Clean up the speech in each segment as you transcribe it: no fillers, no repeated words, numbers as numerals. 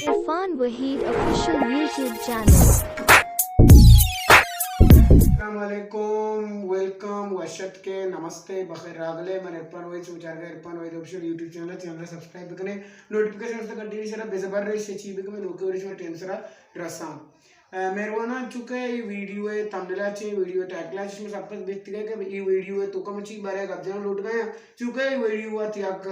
Irfan Waheed official YouTube channel. अस्सलामुअलैकुम welcome वशत के नमस्ते बखैर रागले मन इरफान वही सुचार का इरफान वही ऑफिशियल यूट्यूब चैनल सब्सक्राइब करने नोटिफिकेशन से कंटिन्यू सरा बेजबर रही से चीज में लोके वरिश में टेंसरा रसाम मेरवाना चुके ये वीडियो है तमिला चे वीडियो टैगला जिसमें सब तक देखते गए कि ये वीडियो है तो कम अच्छी बारे का जन लौट गए चुके ये वीडियो हुआ थी एक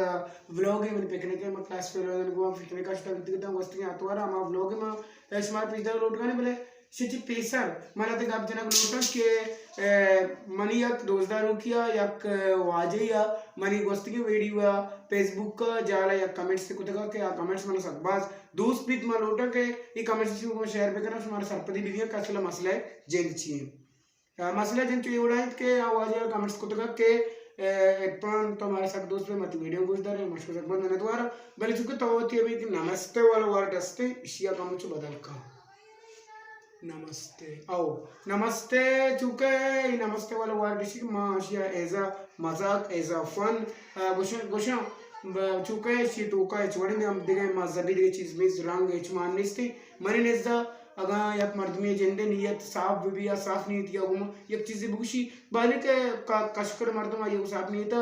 व्लॉग है मेरे पिकनिक के मैं क्लास फेल हो गया को पिकनिक का स्टार्ट करते हैं वस्ती आतवारा हम व्लॉग में ऐसे स्मार्ट पिज्जा लौट गए बोले शेती पेसर मला ते गाब जनक लोटन के मनी यक दोस्तदारों किया यक वाजे या मनी गोष्ठी की वीडियो फेसबुक का जाला या कमेंट्स से कुछ का के कमेंट्स मन सकबाज दोस्त बीत में लोटन के ये कमेंट्स को शेयर पे करना हमारे सरपदी वीडियो का असला मसला है जेल चाहिए मसला जिन चाहिए उड़ाई के आवाज या कमेंट्स कुछ का के एप्पन तो हमारे साथ दोस्त पे मत वीडियो कुछ दर है मुश्किल से बंद होने द्वारा बल्कि चुके तो होती है कि नमस्ते वाला वर्ड अस्ते इशिया का मुझे बदल का नमस्ते आओ नमस्ते चुके नमस्ते वाला वर्ड इसी माशिया एजा मजाक एजा फन गोशन गोशन चुके शी तो का चवड़ी में हम दिखे मजहबी दिखे चीज में रंग एच माननिस्ती मरी नेज़ा अगर यक मर्द में जेंडे नियत साफ भी या साफ नियत या गुम यक चीज़ें बुशी बाले के कशकर मर्दों ये साफ नियत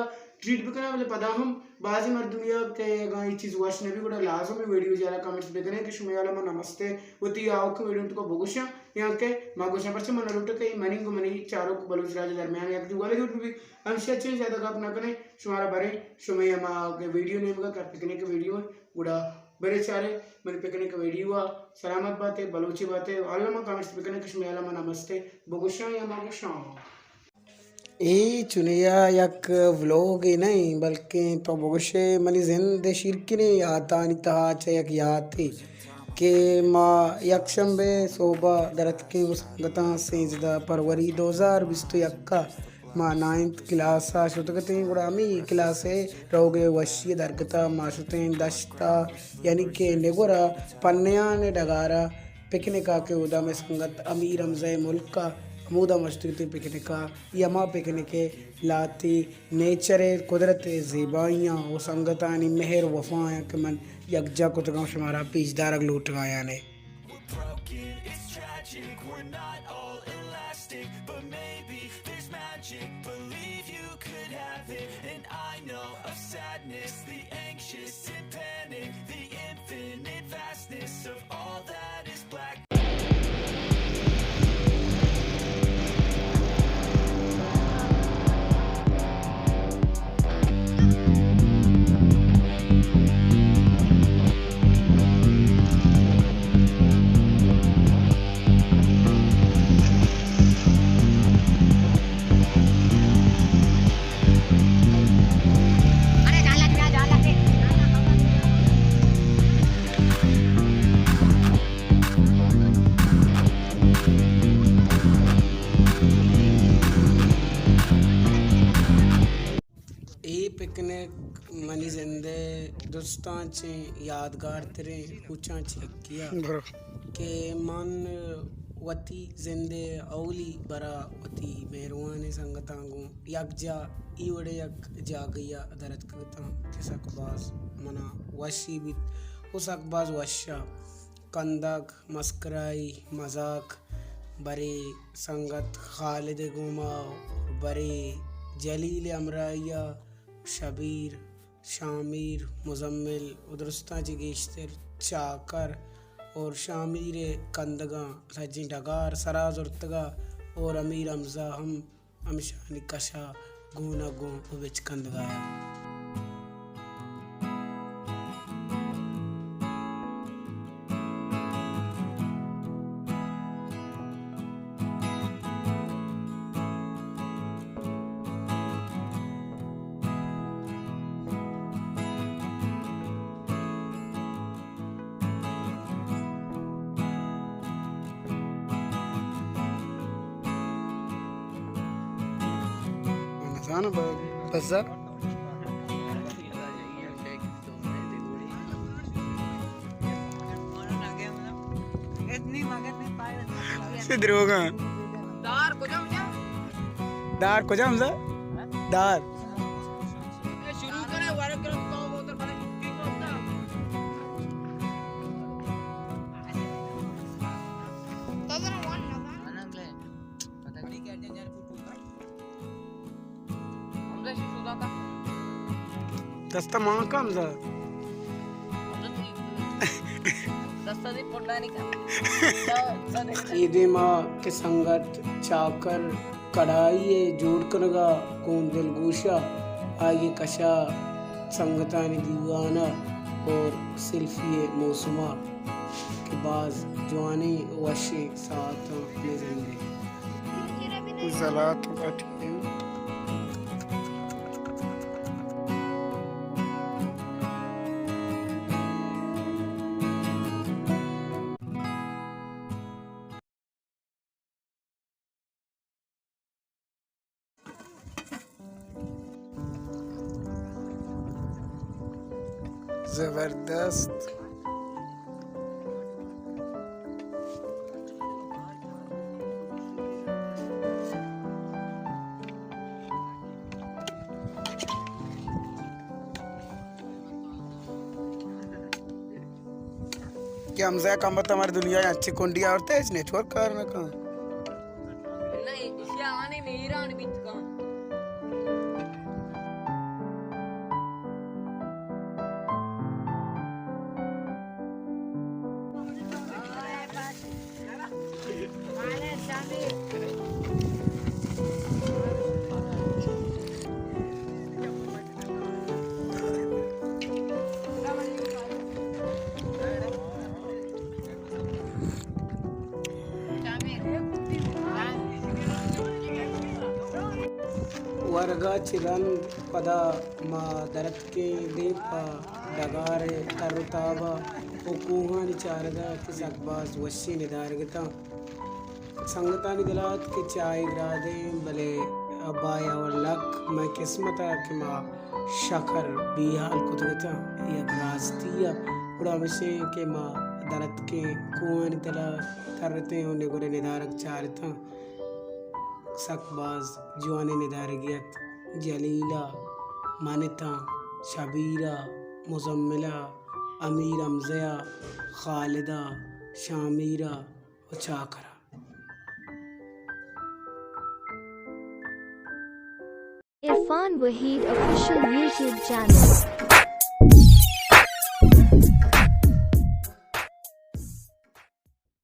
ट्रीट भी करना वाले पदा हम बाजी मर दुनिया के अगर ये चीज़ वाचने भी बड़ा लाजम है वीडियो ज़्यादा कमेंट्स भी करें कि शुमायाला में नमस्ते होती आओ के वीडियो तो भोगुशा यहाँ के मागोशा पर से मन लुट के मनी को मनी चारों को बलूच राज दरमियान या जुगाले झूठ भी अंशिया चीज़ ज़्यादा का अपना करें शुमारा बारे शुमाया माँ के वीडियो ने मगर कर पिकने के वीडियो गुड़ा बड़े सारे मैंने पिकने का वीडियो हुआ सलामत बातें बलूची बातें अल्लाह कमेंट्स पिकने के शुमायाला में नमस्ते भोगुशा या मागोशा ये चुनिया यक व्लॉग ही नहीं बल्कि तो बहुशे मनी जिंदे शिरकी ने आता निता चयक याद थी के माँ यक्षंबे सोबा दरत के मुसंगता सेजदा फरवरी 2020 यक्का माँ 9th क्लास शुतगते गुड़ामी क्लास है रोगे वशी दरगता माशुते दश्ता यानी के नेगोरा पन्निया ने डगारा पिकनिक के उदा में संगत अमीर हमज़े मुल्क का मूदा मस्ती पिकनिक यमा पिकनिक लाती नेचर कुदरत ज़ेबाइयाँ वो संगतानी मेहर वफा के मन यकजा कुतगा शुमारा पीछदार लूट गाया ने पिकनिक मनी जिंदे दोस्तां चे यादगार तेरे पूछा किया के मन वती जिंदे औली बरा वती मेहरवान संगतांगो यकजा ईवड़े यक जागया दरत करता किसकबाज मना वशी भी उसकबाज वशा कंदक मस्कराई मजाक बरे संगत खालिद गुमा बरे जलील अमराया शबीर शामिर मुजम्मिल उदरस्ता जिगेश्तर चाकर और शामिर कंदगा सजी डगार सराज उर्तगा और अमीर हमजा हम अमशानी कशा गुना गो विच कंदगाया खाना बस सिद्धर होगा दार को जाम दार शुरू करे वारे करो तो मोटर बने कुकिंग होता तजरा वन आनंदले पता नहीं क्या जान फुट हमसे सुधा का दस्ता मां का हमजा दस्ता दी पड़ना नहीं का ईदे मां के संगत चाकर कढ़ाई जोड़ कनगा कौन दिल गोशा आगे कशा संगतानी दीवाना और सिल्फिए मौसमा के बाज जवानी वशे साथ में जिंदगी ज़लात बैठी जबरदस्त क्या हमजा काम बता हमारी दुनिया में अच्छी कुंडिया और तेज नेटवर्क करना का नहीं इसे आने मेरा आने बीच का वर्गा चिरन पदा मा दरत के दीपा डगारे तरुताबा हुकूहानी चारदा किसकबाज वशी निदारगता संगतानी दिलात के चाय ग्रादे भले अबाया वल्लक मैं किस्मता कि माँ शकर बिहाल कुदरता या ग्रास्तिया उड़ा मिशे के माँ दरत के कुआनी तला तरते होने गुरे निदारक चारता सकबाज जवानी निदारगियत जलीला मानिता शबीरा मुजम्मिला अमीर अमज़या खालिदा शामीरा और चाकरा Irfan Waheed official YouTube channel.